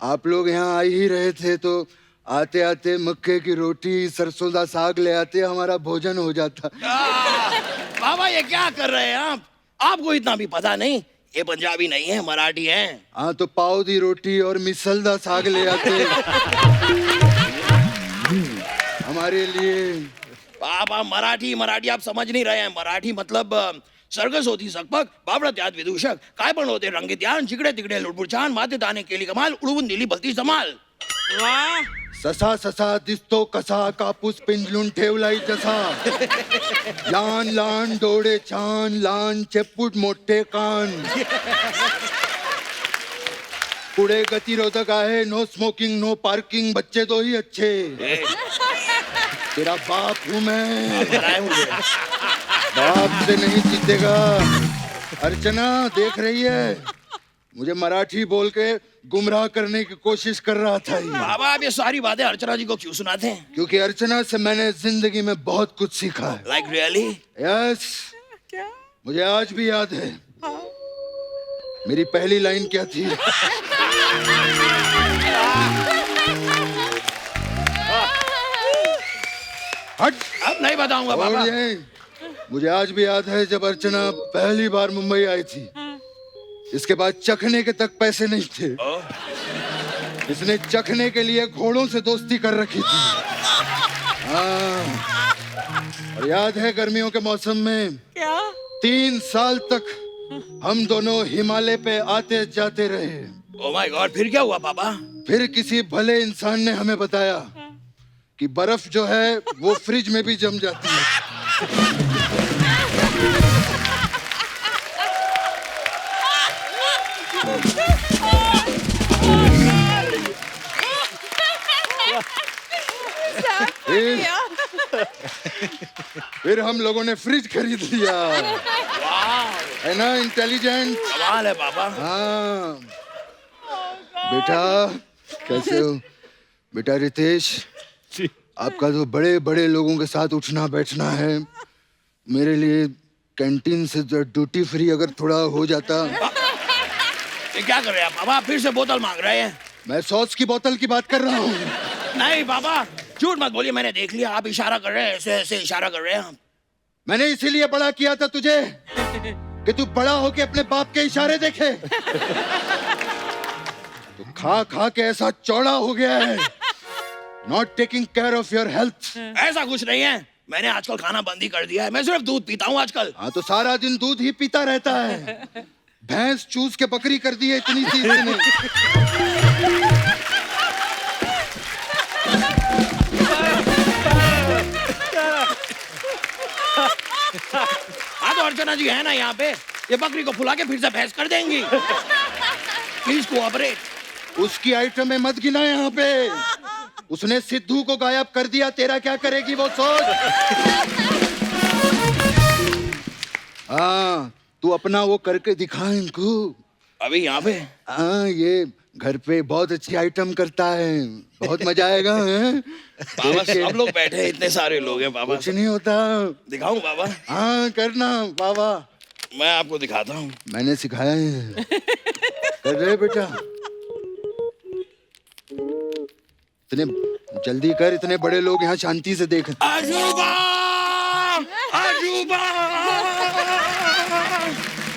आप लोग यहाँ आ ही रहे थे तो आते आते मक्के की रोटी सरसों का साग ले आते, हमारा भोजन हो जाता. बाबा ये क्या कर रहे हैं आप? आपको इतना भी पता नहीं, ये पंजाबी नहीं है, मराठी है. हाँ तो पाव दी रोटी और मिसल दा साग ले आते हमारे लिए. बाबा मराठी आप समझ नहीं रहे हैं. मराठी मतलब सर्कस होती सकपक, बाबडत याद विदूषक, काय पण होते रंगीत यान, जिकडे तिकडे लुडबुड छान, माते ताने केली कमाल, उडवून दिली भलती जमाल. ससा दिसतो कसा, कापूस पिंजलून ठेवलाय जसा. लहान डोळे छान, लहान चेपूट मोठे कान. पुढे गतिरोधक आहे, नो स्मोकिंग नो पार्किंग, बच्चे तो ही अच्छे. तेरा बाप हूं मैं, बाप से नहीं जीतेगा. अर्चना देख रही है, मुझे मराठी बोल के गुमराह करने की कोशिश कर रहा था ये। बाबा आप ये सारी बातें अर्चना जी को क्यों सुनाते हैं? क्योंकि अर्चना से मैंने जिंदगी में बहुत कुछ सीखा है। Like really? यस, मुझे आज भी याद है मेरी पहली लाइन क्या थी। हट। अब नहीं बताऊंगा बाबा। और ये, मुझे आज भी याद है जब अर्चना पहली बार मुंबई आई थी, इसके बाद चखने के तक पैसे नहीं थे। इसने चखने के लिए घोड़ों से दोस्ती कर रखी थी। हाँ, और याद है गर्मियों के मौसम में 3 साल तक हम दोनों हिमालय पे आते जाते रहे। ओह माय गॉड, फिर क्या हुआ पापा? फिर किसी भले इंसान ने हमें बताया कि बर्फ जो है वो फ्रिज में भी जम जाती है। फिर हम लोगों ने फ्रिज खरीद लिया। है ना इंटेलिजेंट? कमाल है पापा। हाँ बेटा, कैसे हो बेटा? रितेश, आपका तो बड़े बड़े लोगों के साथ उठना बैठना है। मेरे लिए कैंटीन से ड्यूटी फ्री अगर थोड़ा हो जाता। ये क्या कर रहे हैं पापा? फिर से बोतल मांग रहे हैं? मैं सॉस की बोतल की बात कर रहा हूँ। नहीं पापा, झूठ मत बोलिए, मैंने देख लिया आप इशारा कर रहे हैं, ऐसे ऐसे इशारा कर रहे हैं आप। मैंने इसीलिए बड़ा किया था तुझे कि तू बड़ा होके अपने बाप के इशारे देखे। तो खा खा के ऐसा चौड़ा हो गया है। Not taking care of your health. ऐसा कुछ नहीं है, मैंने आजकल खाना बंद ही कर दिया है, मैं सिर्फ दूध पीता हूँ आजकल। हाँ तो सारा दिन दूध ही पीता रहता है। भैंस चूस के बकरी कर दी है इतनी सी इसने। हाँ तो अर्चना जी है ना यहाँ पे, ये बकरी को फुला के फिर से भैंस कर देंगी। Please cooperate. उसकी आइटमें मत गिना यहाँ पे। उसने सिद्धू को गायब कर दिया, तेरा क्या करेगी वो सोच। हाँ तू अपना वो करके दिखा इनको। अभी यहाँ पे? हाँ ये घर पे बहुत अच्छी आइटम करता है, बहुत मजा आएगा। हैं? बाबा सब लोग बैठे हैं, इतने सारे लोग हैं बाबा। कुछ नहीं होता। दिखाऊं बाबा? हाँ करना बाबा। मैं आपको दिखाता हूँ। मैंने सिखाया है। कर रहे बेटा? इतने जल्दी कर, इतने बड़े लोग यहाँ शांति से देख। अजूबा! अजूबा!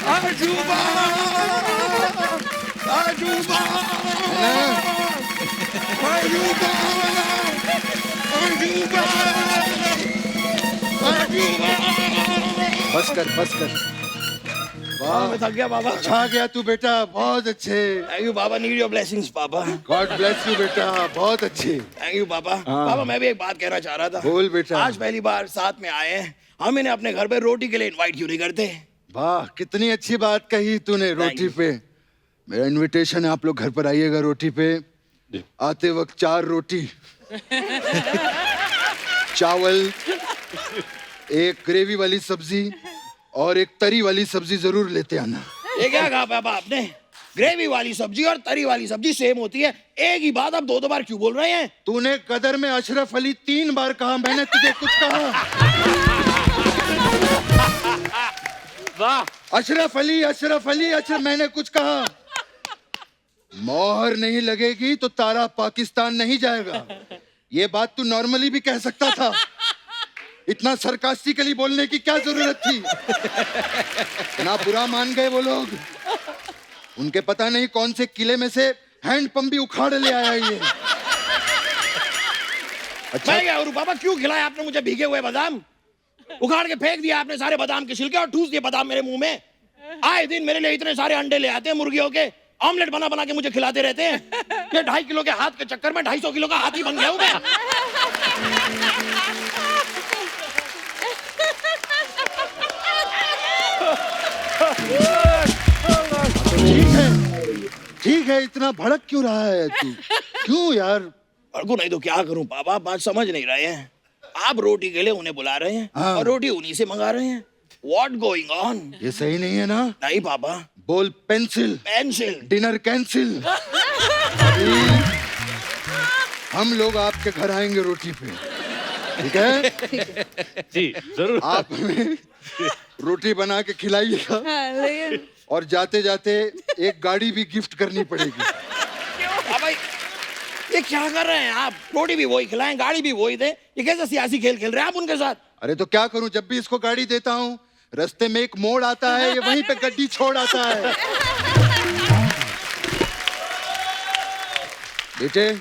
अजूबा! अजूबा! अजूबा! अजूबा! अजूबा! बस कर बस कर। वाह, मैं थक गया बाबा। छा गया तू बेटा, बहुत अच्छे। Thank you Baba, need your blessings पापा। गॉड ब्लेस यू बेटा, बहुत अच्छे। थैंक यू पापा। हाँ। पापा मैं भी एक बात कहना चाह रहा था। बोल बेटा। आज पहली बार साथ में आए हैं, हम इन्हें अपने घर पे रोटी के लिए इनवाइट क्यों नहीं करते? वाह कितनी अच्छी बात कही तूने। रोटी पे मेरा इनविटेशन है, आप लोग घर पर आइएगा रोटी पे। आते वक्त 4 रोटी, चावल, एक ग्रेवी वाली सब्जी और एक तरी वाली सब्जी जरूर लेते आना। ये क्या कहा पापा आपने? ग्रेवी वाली सब्जी और तरी वाली सब्जी सेम होती है, एक ही बात आप 2 बार क्यों बोल रहे हैं? तूने कदर में अशरफ अली 3 बार कहा, मैंने तुझे कुछ कहा? अशरफ अली अशरफ अली अशरफ, मैंने कुछ कहा? मोहर नहीं लगेगी तो तारा पाकिस्तान नहीं जाएगा। ये बात तू नॉर्मली भी कह सकता था, इतना सरकास्टिकली बोलने की क्या जरूरत थी? ना बुरा मान गए वो लोग। उनके पता नहीं कौन से किले में से हैंड पंप भी उखाड़ ले आया ये। अच्छा मैं क्या करूं पापा, क्यों खिलाया आपने मुझे भीगे हुए बादाम? उखाड़ के फेंक दिया आपने सारे बादाम के छिलके और ठूस दिए बादाम मेरे मुंह में। आए दिन मेरे लिए इतने सारे अंडे ले आते हैं मुर्गियों के, ऑमलेट बना बना के मुझे खिलाते रहते हैं। ये 2.5 किलो के हाथ के चक्कर में 250 किलो का हाथी बन गया हूं मैं। ठीक है, इतना भड़क क्यों रहा है तू? क्यों यार? भड़कू नहीं तो क्या करूं पापा, बात समझ नहीं रहे हैं। आप रोटी के लिए उन्हें बुला रहे हैं। हाँ। और रोटी उन्हीं से मंगा रहे हैं। What going on? ये सही नहीं है ना? नहीं पापा। बोल पेंसिल। पेंसिल। Dinner cancel. हम लोग आपके घर आएंगे रोटी पे, ठीक है? जी जरूर। आप हमें रोटी बना के खिलाइएगा लेकिन और जाते जाते एक गाड़ी भी गिफ्ट करनी पड़ेगी। भाई ये क्या कर रहे हैं आप? रोटी भी वही खिलाएं, गाड़ी भी वही दे। ये कैसा सियासी खेल खेल रहे हैं आप उनके साथ? अरे तो क्या करूं, जब भी इसको गाड़ी देता हूं रास्ते में एक मोड़ आता है, ये वहीं पे गड्डी छोड़ आता है। बेटे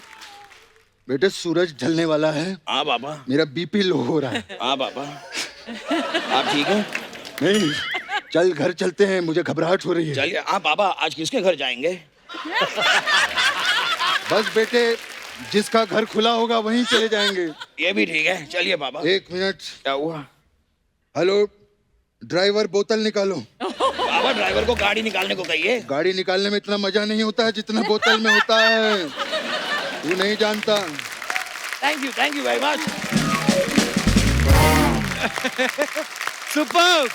बेटे सूरज ढलने वाला है। हाँ पापा। मेरा बीपी लो हो रहा है। हाँ पापा। आप ठीक हैं? नहीं, चल घर चलते हैं, मुझे घबराहट हो रही है। चलिए। हाँ पापा, आज किसके घर जाएंगे? बस बेटे, जिसका घर खुला होगा वहीं चले जाएंगे। ये भी ठीक है, चलिए पापा। एक मिनट। क्या हुआ? हेलो ड्राइवर, बोतल निकालो। पापा ड्राइवर को गाड़ी निकालने को कहिए। गाड़ी निकालने में इतना मजा नहीं होता है जितना बोतल में होता है, तू नहीं जानता। Thank you very much. Super.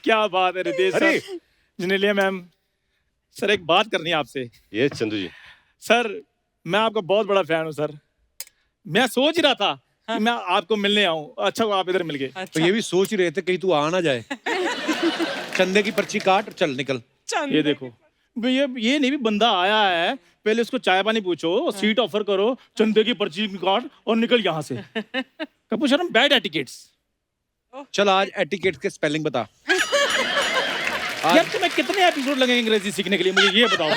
क्या बात है Ritesh sir. Genelia ma'am, sir एक बात करनी है आपसे। ये चंदू जी। सर मैं आपका बहुत बड़ा फैन हूँ सर। मैं सोच ही रहा था कि मैं आपको मिलने आऊं। अच्छा वो आप इधर मिल गए। तो ये भी सोच ही रहे थे कहीं तू आ ना जाए। चंदे की पर्ची काट और चल निकल। ये देखो ये नहीं भी बंदा आया है, पहले उसको चाय पानी पूछो, सीट ऑफर करो, चंदे की पर्ची काट और निकल यहाँ से। कपूर शर्म बैड एटिकेट्स। चल आज एटिकेट के स्पेलिंग बता। यार तुम्हें कितने एपिसोड लगेंगे अंग्रेजी सीखने के लिए, मुझे ये बताओ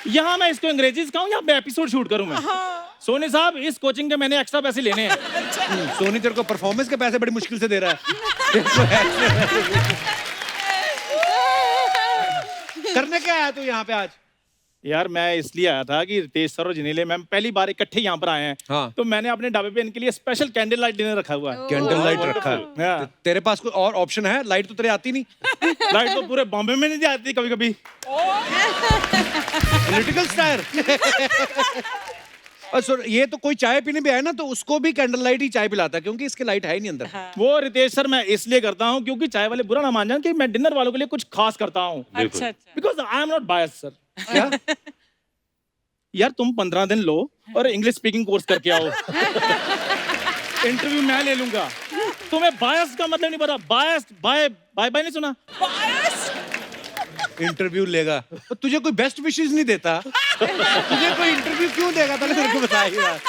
यहाँ मैं इसको अंग्रेजी सिखाऊं या मैं एपिसोड शूट करूं मैं? सोनी साहब इस कोचिंग के मैंने एक्स्ट्रा पैसे लेने हैं। सोनी तेरे को परफॉर्मेंस के पैसे बड़ी मुश्किल से दे रहा है। करने क्या आया तू यहाँ पे आज? यार मैं इसलिए आया था कि रितेश सर और जिनेलिया मैम पहली बार इकट्ठे यहाँ पर आए हैं। हाँ। तो मैंने अपने ढाबे पे इनके लिए स्पेशल कैंडल लाइट डिनर रखा हुआ है। कैंडल लाइट रखा है? हाँ। तेरे पास कोई और ऑप्शन है? लाइट तो तेरे आती नहीं। लाइट तो पूरे बॉम्बे में नहीं आती कभी कभी। Political star. और सर ये तो कोई चाय पीने भी आए ना तो उसको भी कैंडल लाइट ही चाय पिलाता है, क्योंकि इसके लाइट है ही नहीं अंदर। वो रितेश सर मैं इसलिए करता हूँ क्योंकि चाय वाले बुरा ना मान जाए कि मैं डिनर वालों के लिए कुछ खास करता हूँ। अच्छा because I am not bias sir. क्या यार तुम 15 दिन लो और इंग्लिश स्पीकिंग कोर्स करके आओ। इंटरव्यू मैं ले लूंगा। तुम्हें बायस का मतलब नहीं पता। बायस बाय बाय बाय नहीं सुना? इंटरव्यू लेगा तो तुझे कोई बेस्ट विशेस नहीं देता? तुझे कोई इंटरव्यू क्यों देगा? पहले मेरे को बताइए।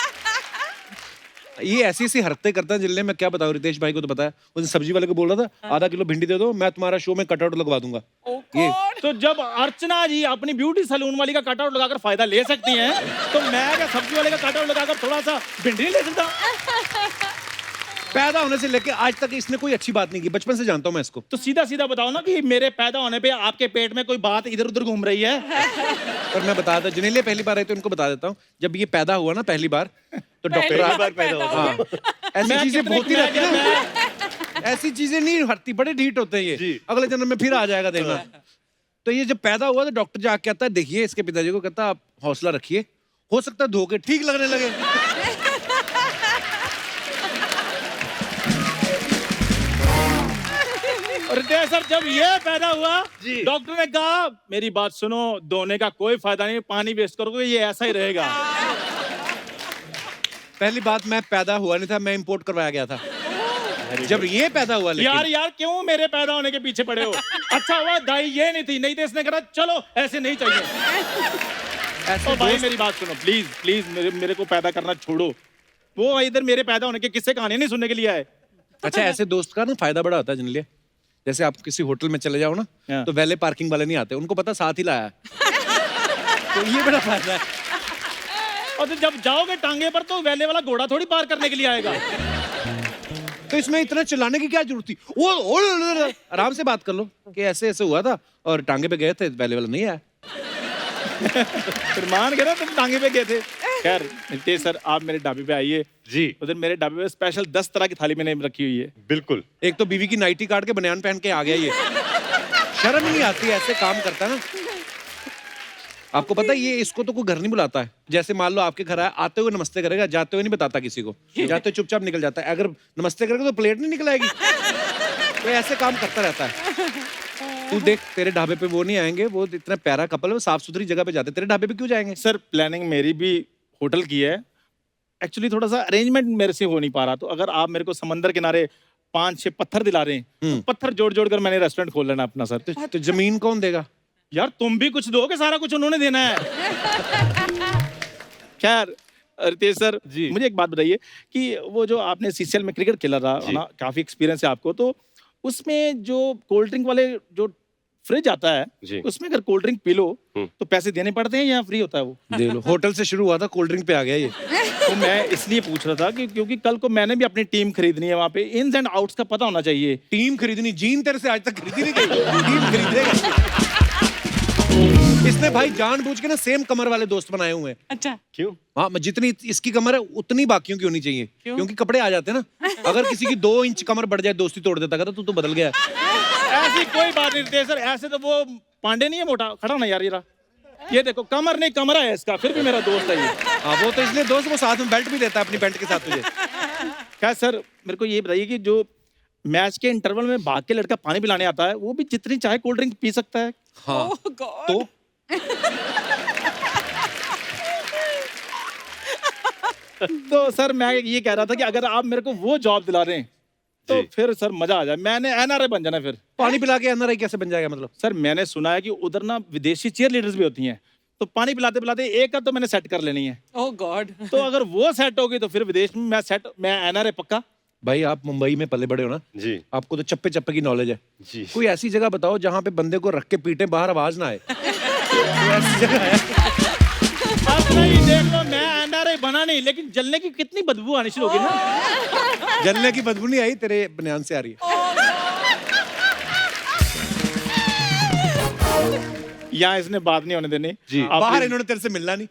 ये ऐसी ऐसी हरकतें करता है जिनने मैं क्या बताऊं। रितेश भाई को तो पता है, उस सब्जी वाले को बोल रहा था आधा किलो भिंडी दे दो, मैं तुम्हारा शो में कटआउट लगवा दूंगा। ये तो जब अर्चना जी अपनी ब्यूटी सैलून वाली का कटआउट लगाकर फायदा ले सकती हैं, तो मैं क्या सब्जी वाले का कटआउट लगाकर थोड़ा सा भिंडी नहीं ले सकता? पैदा होने से लेके आज तक इसने कोई अच्छी बात नहीं की, बचपन से जानता हूं मैं इसको। तो सीधा सीधा बताओ ना कि मेरे पैदा होने पे आपके पेट में कोई बात इधर उधर घूम रही है। और मैं बता था जिन्हें पहली बार आई तो इनको बता देता हूँ, जब ये पैदा हुआ ना पहली बार तो डॉक्टर ऐसी चीजें बहुत ही रहती है। ऐसी चीजें नहीं हटती, बड़े ढीठ होते हैं ये। अगले जन्म में फिर आ जाएगा देखना। तो ये जब पैदा हुआ तो डॉक्टर जाके कहता है देखिए इसके पिताजी को, कहता आप हौसला रखिए, हो सकता है धोखे ठीक लगने लगे। और सर जब ये पैदा हुआ डॉक्टर ने कहा मेरी बात सुनो, धोने का कोई फायदा नहीं, पानी वेस्ट करोगे ये ऐसा ही रहेगा। पहली बात मैं पैदा हुआ नहीं था, मैं इंपोर्ट करवाया गया था जब ये पैदा हुआ। यार क्यों मेरे पैदा होने के पीछे पड़े हो? अच्छा हुआ दाई ये नहीं थी, नहीं तो इसने कहा चलो ऐसे नहीं चाहिए। ओ भाई मेरी बात सुनो प्लीज प्लीज, मेरे को पैदा करना छोड़ो। वो इधर मेरे पैदा होने के किस्से कहानी नहीं सुनने के लिए आए। अच्छा ऐसे दोस्त का ना फायदा बड़ा होता है जिनलिए। जैसे आप किसी होटल में चले जाओ ना तो वैले पार्किंग वाले नहीं आते, उनको पता साथ ही लाया। तो ये बड़ा फायदा है। और तो जब जाओगे टांगे पर तो वैले वाला घोड़ा थोड़ी पार करने के लिए आएगा। तो इसमें इतना चिल्लाने की क्या जरूरत थी? वो आराम से बात कर लो कि ऐसे ऐसे हुआ था और टांगे पे गए थे, वैले वाला नहीं आया। फिर मान गए ना तुम टांगे पे गए थे। खैर नितेश सर, आप मेरे ढाबे पे आइए जी उधर मेरे ढाबे पे स्पेशल 10 तरह की थाली मैंने रखी हुई है। बिल्कुल। एक तो बीवी की नाइटी काट के बनियान पहन के आ गया ये, शर्म नहीं आती ऐसे काम करता ना। आपको पता है ये इसको तो कोई घर नहीं बुलाता है। जैसे मान लो आपके घर आया, आते हुए नमस्ते करेगा, जाते हुए नहीं बताता किसी को, जाते हुए चुपचाप निकल जाता है। अगर नमस्ते करेगा तो प्लेट नहीं निकल आएगी। तो ऐसे काम करता रहता है। तू देख तेरे ढाबे पे वो नहीं आएंगे, वो इतना प्यारा कपल है, वो साफ सुथरी जगह पे जाते, तेरे ढाबे पे क्यों जाएंगे? सर प्लानिंग मेरी भी होटल की है, एक्चुअली थोड़ा सा अरेंजमेंट मेरे से हो नहीं पा रहा। तो अगर आप मेरे को समंदर किनारे 5-6 पत्थर दिला रहे हैं, तो पत्थर जोड़ जोड़ कर मैंने रेस्टोरेंट खोल लेना अपना सर। तो जमीन कौन देगा? यार तुम भी कुछ दोगे, सारा कुछ उन्होंने देना है। खैर रितेश सर जी, मुझे एक बात बताइए कि वो जो आपने सीसीएल में क्रिकेट खेला था ना, काफी एक्सपीरियंस है आपको, तो उसमें जो कोल्ड ड्रिंक वाले जो फ्रिज आता है उसमें अगर कोल्ड ड्रिंक पी लो तो पैसे देने पड़ते हैं या फ्री होता है वो? दे लो। होटल से शुरू हुआ था, कोल्ड ड्रिंक पे आ गया ये। तो मैं इसलिए पूछ रहा था कि क्योंकि कल को मैंने भी अपनी टीम खरीदनी है, वहाँ पे इन्स एंड आउट्स का पता होना चाहिए। टीम खरीदनी? जीन तेरे से आज तक खरीदी नहीं गई, टीम खरीदेगा। इसने भाई जानबूझ के ना सेम कमर वाले दोस्त बनाए हुए हैं। अच्छा क्यों? हाँ, जितनी इसकी कमर है उतनी बाकियों की होनी चाहिए। क्योंकि कपड़े आ जाते हैं ना। अगर किसी की 2 इंच कमर बढ़ जाए दोस्ती तोड़ देता, कहता तू तो बदल गया। ऐसी कोई बात नहीं सर, ऐसे तो वो पांडे नहीं है मोटा खड़ा ना यार, ये देखो कमर नहीं कमरा है इसका, फिर भी मेरा दोस्त है ये। हाँ वो तो इसलिए दोस्त, वो साथ में बेल्ट भी देता है अपनी पैंट के साथ तुझे। क्या सर मेरे को ये बताइए कि जो मैच के इंटरवल में भाग के लड़का पानी पिलाने आता है, वो भी जितनी चाहे कोल्ड ड्रिंक पी सकता है? हाँ Oh God. तो सर मैं ये कह रहा था कि अगर आप मेरे को वो जॉब दिला रहे हैं तो फिर सर मजा आ जाए, मैंने एनआरआई बन जाना। फिर पानी पिला के एनआरआई कैसे बन जाएगा? मतलब सर मैंने सुना है कि उधर ना विदेशी चीयर लीडर्स भी होती हैं, तो पानी पिलाते पिलाते एक का तो मैंने सेट कर लेनी है। Oh God. तो अगर वो सेट होगी तो फिर विदेश में मैं एनआरआई पक्का। भाई आप मुंबई में पले बड़े हो ना जी, आपको तो चप्पे चप्पे की नॉलेज है जी। कोई ऐसी जगह बताओ जहाँ पे बंदे को रख के पीटे, बाहर आवाज ना आए। कोई ऐसी जगह है? अब नहीं देख लो, मैं एनआरआई बना नहीं, लेकिन जलने की कितनी बदबू आनी शुरू होगी ना। जलने की बदबू नहीं आई, तेरे बनियान से आ रही है। यहाँ इसने बात नहीं होने देनी जी। बाहर इन्होंने तेरे से मिलना नहीं,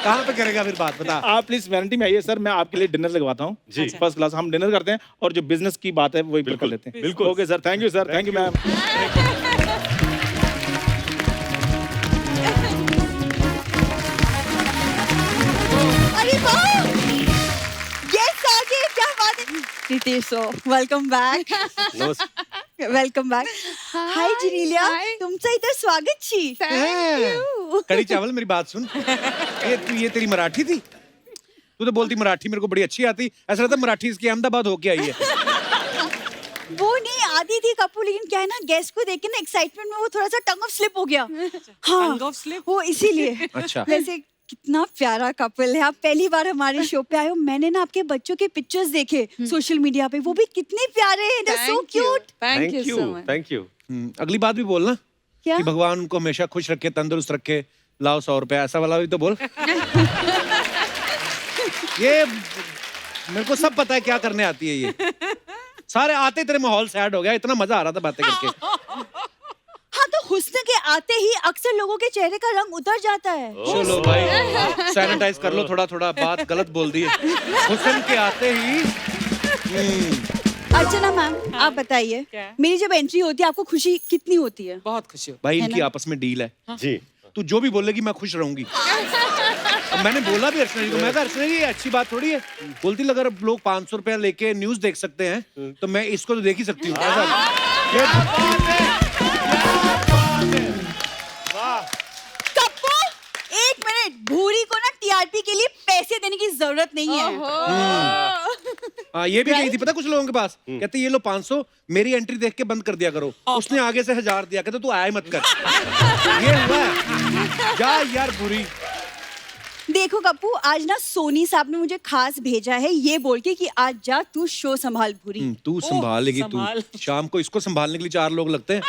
कहाँ पे करेगा फिर बात? बता। आप प्लीज वैनिटी में आइए सर, मैं आपके लिए डिनर लगवाता हूँ जी, फर्स्ट क्लास। हम डिनर करते हैं और जो बिजनेस की बात है वही कर लेते हैं। बिल्कुल okay sir, thank you sir, thank you ma'am. अरे वाह, गेस्ट आ गए, क्या बात है। Nitesh welcome back. Welcome back. Hi Genelia, तुमचं इथं स्वागत छी। कड़ी चावल मेरी बात सुन, ये तेरी मराठी थी? तू तो बोलती मराठी मेरे को बड़ी अच्छी आती, ऐसा लगता मराठी इसकी अहमदाबाद होके आई है। वो नहीं आती थी कपू, लेकिन क्या है ना, गेस्ट को देख के ना एक्साइटमेंट में वो थोड़ा सा टंग ऑफ स्लिप हो गया। हाँ, Tongue of slip? वो इसीलिए। अच्छा। वैसे कितना प्यारा कपल है, आप पहली बार हमारे शो पे आए हो। मैंने ना आपके बच्चों के पिक्चर्स देखे सोशल मीडिया पे, वो भी कितने प्यारे हैं, they're so cute। Thank you so much. Thank you. अगली बात भी बोलना क्या? कि भगवान उनको हमेशा खुश रखे, तंदुरुस्त रखे, लाओ 100 रुपया, ऐसा वाला भी तो बोल। ये मेरे को सब पता है क्या करने आती है ये। सारे आते तेरे माहौल सैड हो गया, इतना मजा आ रहा था बातें करके। हाँ, तो हुस्न के आते ही अक्सर लोगों के चेहरे का रंग उतर जाता है। चलो भाई सैनिटाइज कर लो थोड़ा थोड़ा, बात गलत बोल दी है। हुस्न के आते ही। अर्चना मैम, आप बताइए, मेरी जब एंट्री होती है आपको खुशी कितनी होती है? बहुत खुशी हो। भाई इनकी आपस में डील है जी, तू जो भी बोलेगी मैं खुश रहूंगी। अब मैंने बोला भी अर्चना जी को, मैं कहा अर्चना जी ये अच्छी बात थोड़ी है। बोलती अगर लोग 500 रुपया लेके न्यूज देख सकते हैं तो मैं इसको तो देख ही सकती हूँ। कप्पू, 1 मिनट, भूरी को ना टीआरपी के लिए पैसे देने की जरूरत नहीं है। हाँ ये भी गई थी पता कुछ लोगों के पास, कहते ये लो 500 मेरी एंट्री देख के बंद कर दिया करो। उसने आगे से 1000 दिया, कहते तू आए मत कर। ये हुआ है। जा यार बुरी। देखो कप्पू, आज ना सोनी साहब ने मुझे खास भेजा है ये बोल के कि आज जा तू शो संभाल भूरी। तू संभालेगी तू, शाम को इसको संभालने के लिए 4 लोग लगते हैं।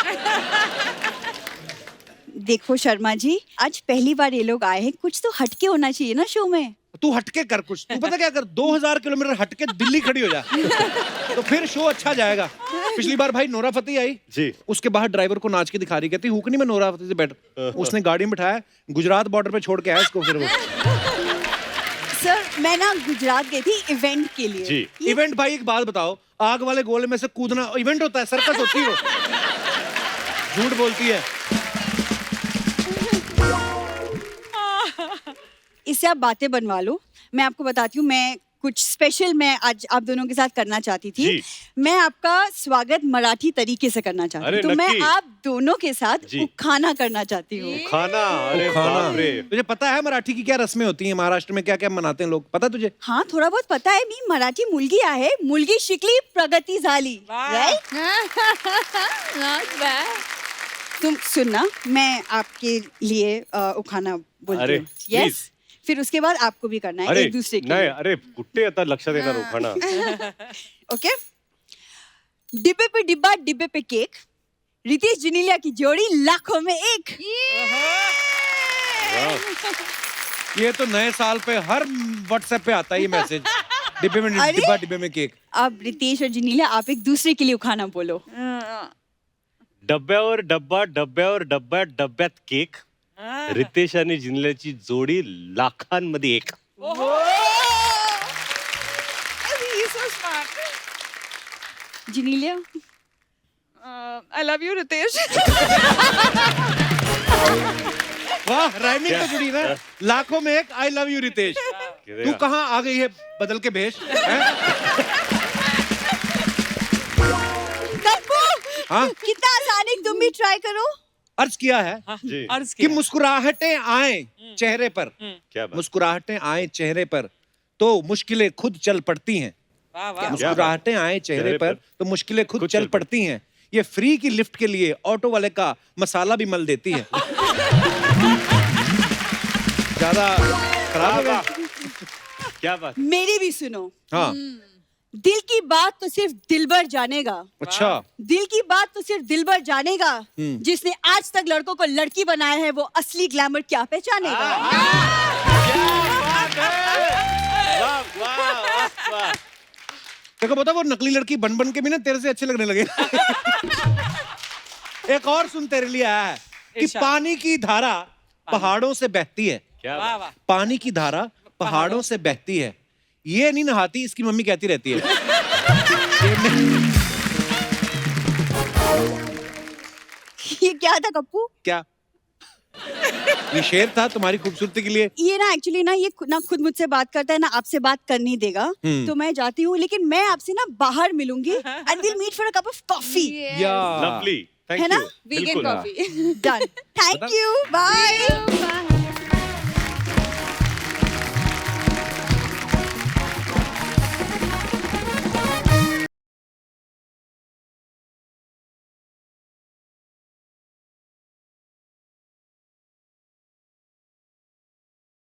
देखो शर्मा जी, आज पहली बार ये लोग आए हैं, कुछ तो हटके होना चाहिए ना शो में। तू हटके कर कुछ, तू पता क्या कर, 2000 किलोमीटर हटके दिल्ली खड़ी हो जा तो फिर शो अच्छा जाएगा। पिछली बार भाई नोरा फतेही आई जी। उसके बाहर ड्राइवर को नाच के दिखा रही, कहती हुक नहीं मैं नोरा फतेही से बेटर। उसने गाड़ी में बिठाया, गुजरात बॉर्डर पे छोड़ के आया इसको फिर वो। सर मैं ना गुजरात गई थी इवेंट के लिए। जी। इवेंट भाई एक बात बताओ, आग वाले गोले में से कूदना इवेंट होता है, सर्कस होती है वो। झूठ बोलती है। इससे आप बातें बनवा लो। मैं आपको बताती हूँ, मैं कुछ स्पेशल मैं आज आप दोनों के साथ करना चाहती थी। जी। मैं आपका स्वागत मराठी तरीके से करना चाहती अरे हूँ, तो मैं नक्की। आप दोनों के साथ जी। खाना करना चाहती हूँ। खाना, अरे बाप रे। तुझे पता है मराठी की क्या रस्में होती हैं, महाराष्ट्र में क्या क्या मनाते हैं लोग, पता है तुझे? हाँ थोड़ा बहुत पता है। मी मराठी मुलगी आहे, मुलगी शिकली प्रगती झाली, राइट? Not bad. तुम सुनना, मैं आपके लिए उखाना बोलती अरे, हूँ। please. यस, फिर उसके बाद आपको भी करना है अरे एक दूसरे के नाही, लिए। अरे कुठे आता लक्षात येणार उखाणा. ओके, डिब्बे पे डिब्बा, डिब्बे पे केक, रितेश जिनीलिया की जोड़ी लाखों में एक। ये तो नए साल पे हर व्हाट्सएप पे आता है ये मैसेज, डिब्बे में अरे? डिब्बा, डिब्बे में केक। अब रितेश और जिनीलिया आप एक दूसरे के लिए उखाना बोलो। डब्यावर डब्बा, डब्यावर डब्बा, डब्यात केक. रितेश आणि जिंकल्याची जोडी लाखांमध्ये एक. He's so smart. Genelia, I love you, Ritesh. वाह, राइमिंग तो जुड़ी ना। लाखों में एक, आई लव यू रितेश। तू कहाँ आ गई है बदल के भेष? कप्पू, हाँ? कितना आसान है, तुम भी ट्राई करो। अर्ज किया है जी. कि मुस्कुराहटें आए चेहरे पर, क्या बात. मुस्कुराहटें आए चेहरे पर तो मुश्किलें खुद चल पड़ती हैं। मुस्कुराहटें आए चेहरे पर तो मुश्किलें खुद चल पड़ती हैं। ये फ्री की लिफ्ट के लिए ऑटो वाले का मसाला भी मल देती है। ज्यादा खराब हो गया? क्या बात. मेरी भी सुनो। हाँ, दिल की बात तो सिर्फ दिलबर जानेगा। अच्छा। दिल की बात तो सिर्फ दिलबर जानेगा। जिसने आज तक लड़कों को लड़की बनाया है वो असली ग्लैमर क्या पहचानेगा। देखो बता, वो नकली लड़की बन बन के भी ना तेरे से अच्छे लगने लगे। एक और सुन तेरे लिए आया है कि पानी की धारा पहाड़ों से बहती है। क्या बात. पानी की धारा पहाड़ों से बहती है, ये नहीं नहाती, इसकी मम्मी कहती रहती है। ये क्या था कप्पू? क्या ये शेर था तुम्हारी खूबसूरती के लिए? ये ना एक्चुअली ना ये ना खुद मुझसे बात करता है ना आपसे बात करने देगा। तो मैं जाती हूँ, लेकिन मैं आपसे ना बाहर मिलूंगी and will meet for a cup of coffee. Yeah lovely. है thank no? You. Vegan coffee. Done. Thank you, bye.